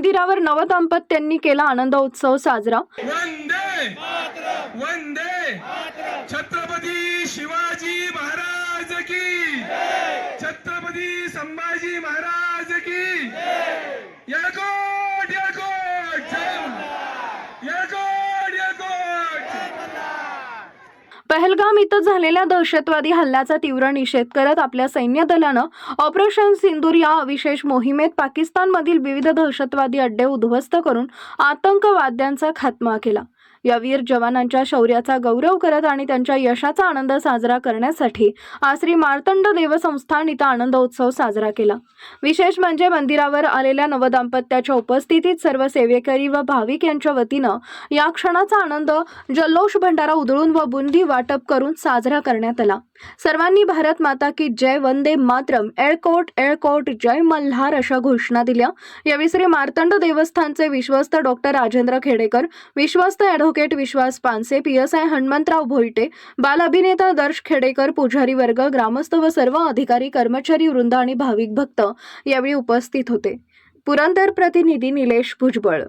मंदिरावर नवदाम्पत्यांनी केला आनंद उत्सव साजरा। वंदे वंदे छत्रपती शिवाजी महाराज की, छत्रपती संभाजी महाराज की। येळकोट येळकोट येळकोट येळकोट। पहलगाम इथं झालेल्या दहशतवादी हल्ल्याचा तीव्र निषेध करत आपल्या सैन्य दलानं ऑपरेशन सिंदूर या विशेष मोहिमेत पाकिस्तानमधील विविध दहशतवादी अड्डे उद्ध्वस्त करून आतंकवाद्यांचा खात्मा केला। या वीर जवानांच्या शौर्याचा गौरव करत आणि त्यांच्या यशाचा आनंद साजरा करण्यासाठी आज श्री मार्तंड देव संस्थान इथं आनंद उत्सव साजरा केला। विशेष म्हणजे मंदिरावर आलेल्या नवदाम्पत्याच्या उपस्थितीत सर्व सेवेकरी व भाविक यांच्या वतीनं या क्षणाचा आनंद जल्लोष भंडारा उधळून व बुंदी वाटप करून साजरा करण्यात आला। सर्वांनी भारत माता की जय, वंदे मातरम, एळकोट एळकोट, जय मल्हार अशा घोषणा दिल्या। यावेळी श्री मार्तंड देवस्थानचे विश्वस्त डॉक्टर राजेंद्र खेडेकर, विश्वस्त ॲडव्होकेट विश्वास पानसे, PSI हनुमंतराव भोईटे, बाल अभिनेता दर्श खेडेकर, पुजारी वर्ग, ग्रामस्थ व सर्व अधिकारी, कर्मचारी वृंद आणि भाविक भक्त यावेळी उपस्थित होते। पुरंदर प्रतिनिधी निलेश भुजबळ।